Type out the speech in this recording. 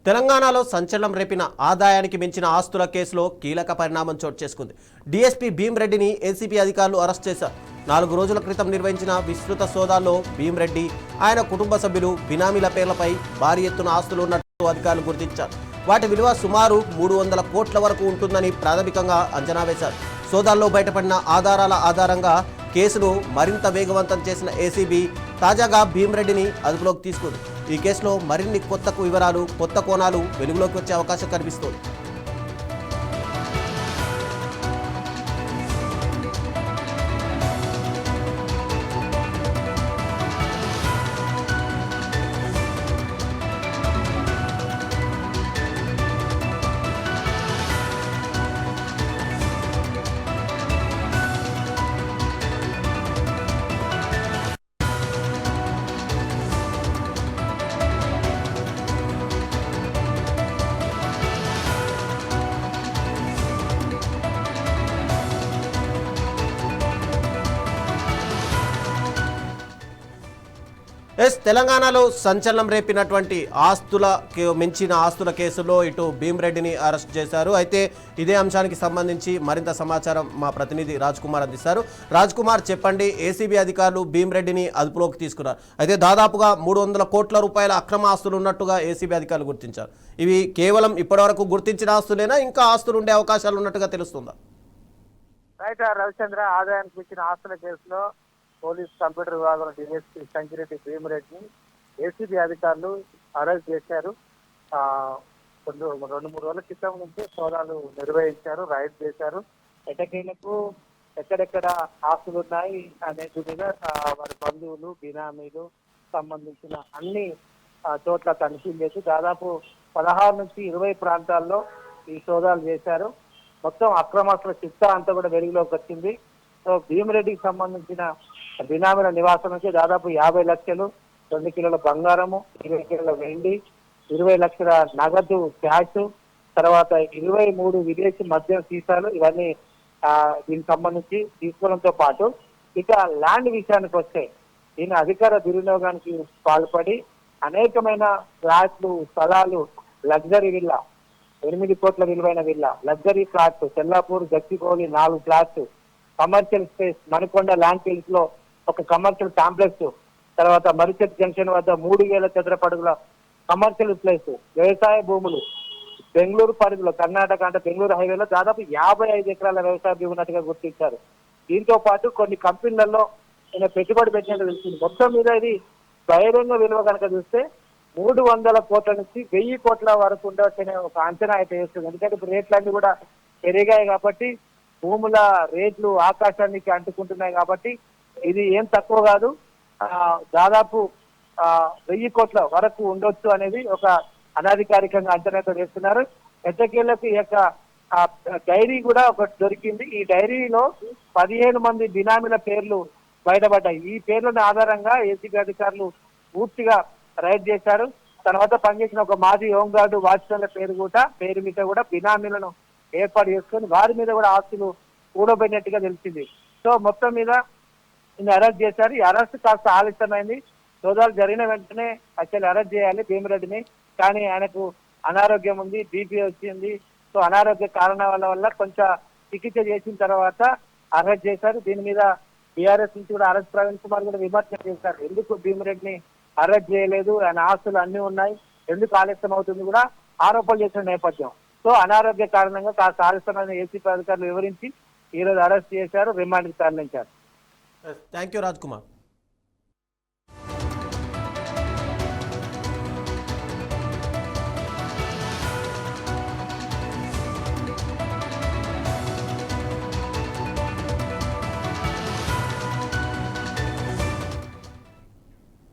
తెలంగాణలో సంచలనం రేపిన ఆదాయానికి మించిన ఆస్తుల కేసులో కీలక పరిణామం చోటు చేసుకుంది. డీఎస్పీ భీమ్రెడ్డిని ఏసీబీ అధికారులు అరెస్ట్ చేశారు. 4 రోజుల క్రితం నిర్వహించిన విస్తృత సోదాల్లో భీమ్రెడ్డి, ఆయన కుటుంబ సభ్యులు బినామీల పేర్లపై భారీ ఎత్తున ఆస్తులు ఉన్నట్టు అధికారులు గుర్తించారు. వాటి విలువ సుమారు 300 కోట్ల వరకు ఉంటుందని ప్రాథమికంగా అంచనా వేశారు. సోదాల్లో బయటపడిన ఆధారాల ఆధారంగా కేసును మరింత వేగవంతం చేసిన ఏసీబీ తాజాగా భీమ్రెడ్డిని అదుపులోకి తీసుకుంది. ఈ కేసులో మరిన్ని కొత్త కోణాలు వెలుగులోకి వచ్చే అవకాశం కనిపిస్తోంది. తెలంగాణలో సంచలనం రేపినటువంటి మించిన ఆస్తుల కేసులో ఇటు భీమ్రెడ్డిని అరెస్ట్ చేశారు. అయితే ఇదే అంశానికి సంబంధించి మరింత సమాచారం మా ప్రతినిధి రాజ్ కుమార్ అందిస్తారు. రాజ్ కుమార్, చెప్పండి, ఏసీబీ అధికారులు భీమ్రెడ్డిని అదుపులోకి తీసుకున్నారు. అయితే దాదాపుగా 300 కోట్ల రూపాయల అక్రమ ఆస్తులు ఉన్నట్టుగా ఏసీబీ అధికారులు గుర్తించారు. ఇవి కేవలం ఇప్పటివరకు గుర్తించిన ఆస్తులేనా, ఇంకా ఆస్తులు ఉండే అవకాశాలు ఉన్నట్టుగా తెలుస్తుందా? రైట్ రవిచంద్ర, ఆదాయానికి మించిన ఆస్తుల కేసులో పోలీస్ కంప్యూటర్ విభాగంలో డీఎస్పీ సంకిరెడ్డి భీమరెడ్డిని ఏసీబీ అధికారులు అరెస్ట్ చేశారు. 2-3 రోజుల క్రితం నుంచి సోదాలు నిర్వహించారు, రైడ్ చేశారు. ఎటకేలకు ఎక్కడెక్కడ ఆస్తులు ఉన్నాయి అనేది మీద వారి బంధువులు, బినామీలు సంబంధించిన అన్ని చోట్ల తనిఖీలు చేసి దాదాపు 16 నుంచి 20 ప్రాంతాల్లో ఈ సోదాలు చేశారు. మొత్తం అక్రమాస్తుల చిట్టా అంతా కూడా వెలుగులోకి వచ్చింది. సో భీమరెడ్డికి సంబంధించిన బినామీల నివాసం నుంచి దాదాపు 50 లక్షలు, 2 కిలోల బంగారము, 20 కిలోల వెండి, 20 లక్షల నగదు క్యాష్, తర్వాత 23 విదేశీ మద్యం సీసాలు, ఇవన్నీ దీనికి సంబంధించి తీసుకోవడంతో పాటు ఇక ల్యాండ్ విషయానికి వస్తే ఈయన అధికార దుర్వినియోగానికి పాల్పడి అనేకమైన ఫ్లాట్లు, స్థలాలు, లగ్జరీ విల్లా, 8 కోట్ల విలువైన villa, luxury flats, Chellapur, Gachibowli 4 flats, commercial space, Manikonda land fields లో ఒక కమర్షియల్ కాంప్లెక్స్, తర్వాత మరిచెట్ జంక్షన్ వద్ద 3000 చదరపు అడుగుల కమర్షియల్ ప్లేస్, వ్యవసాయ భూములు, బెంగళూరు పరిధిలో కర్ణాటక అంటే బెంగళూరు హైవేలో దాదాపు 55 ఎకరాల వ్యవసాయ భూమి ఉన్నట్టుగా గుర్తించారు. దీంతో పాటు కొన్ని కంపెనీలలో ఈయన పెట్టుబడి పెట్టినట్టు తెలిసింది. మొత్తం మీద ఇది బహిరంగ విలువ కనుక చూస్తే 300 కోట్ల నుంచి 1000 కోట్ల వరకు ఉండవచ్చనే ఒక అంచనా అయితే వేస్తుంది. ఎందుకంటే ఇప్పుడు రేట్లన్నీ కూడా పెరిగాయి కాబట్టి, భూముల రేట్లు ఆకాశానికి అంటుకుంటున్నాయి కాబట్టి ఇది ఏం తక్కువ కాదు. దాదాపు 1000 కోట్ల వరకు ఉండొచ్చు అనేది ఒక అనధికారికంగా అంచనాతో వేస్తున్నారు. ఎట్టకేళ్లకు ఈ యొక్క డైరీ కూడా ఒకటి దొరికింది. ఈ డైరీలో 15 మంది బినామీల పేర్లు బయటపడ్డాయి. ఈ పేర్లను ఆధారంగా ఏసీబీ అధికారులు పూర్తిగా రైడ్ చేశారు. తర్వాత పనిచేసిన ఒక మాజీ హోంగార్డు వాచ్మెన్ల పేరు మీద కూడా బినామీలను ఏర్పాటు చేసుకొని వారి మీద కూడా ఆస్తులు కూడబెట్టినట్టుగా తెలిసింది. సో మొత్తం మీద ఈయన అరెస్ట్ చేశారు. ఈ అరెస్ట్ కాస్త ఆలస్యమైంది. సోదాలు జరిగిన వెంటనే యాక్చువల్లీ అరెస్ట్ చేయాలి భీమరెడ్డిని, కానీ ఆయనకు అనారోగ్యం ఉంది, బీపీ వచ్చింది. సో అనారోగ్య కారణాల వల్ల కొంచెం చికిత్స చేసిన తర్వాత అరెస్ట్ చేశారు. దీని మీద బీఆర్ఎస్ నుంచి కూడా అరెస్ట్ ప్రవీణ్ కుమార్ కూడా విమర్శన చేశారు. ఎందుకు భీమరెడ్డిని అరెస్ట్ చేయలేదు, ఆయన ఆస్తులు అన్ని ఉన్నాయి, ఎందుకు ఆలస్యం అవుతుంది కూడా ఆరోపణలు చేసిన నేపథ్యం. సో అనారోగ్య కారణంగా కాస్త ఆలస్యమైన ఏసీపీ అధికారులు వివరించి ఈరోజు అరెస్ట్ చేశారు, రిమాండ్కి తరలించారు. Thank you Raj Kumar.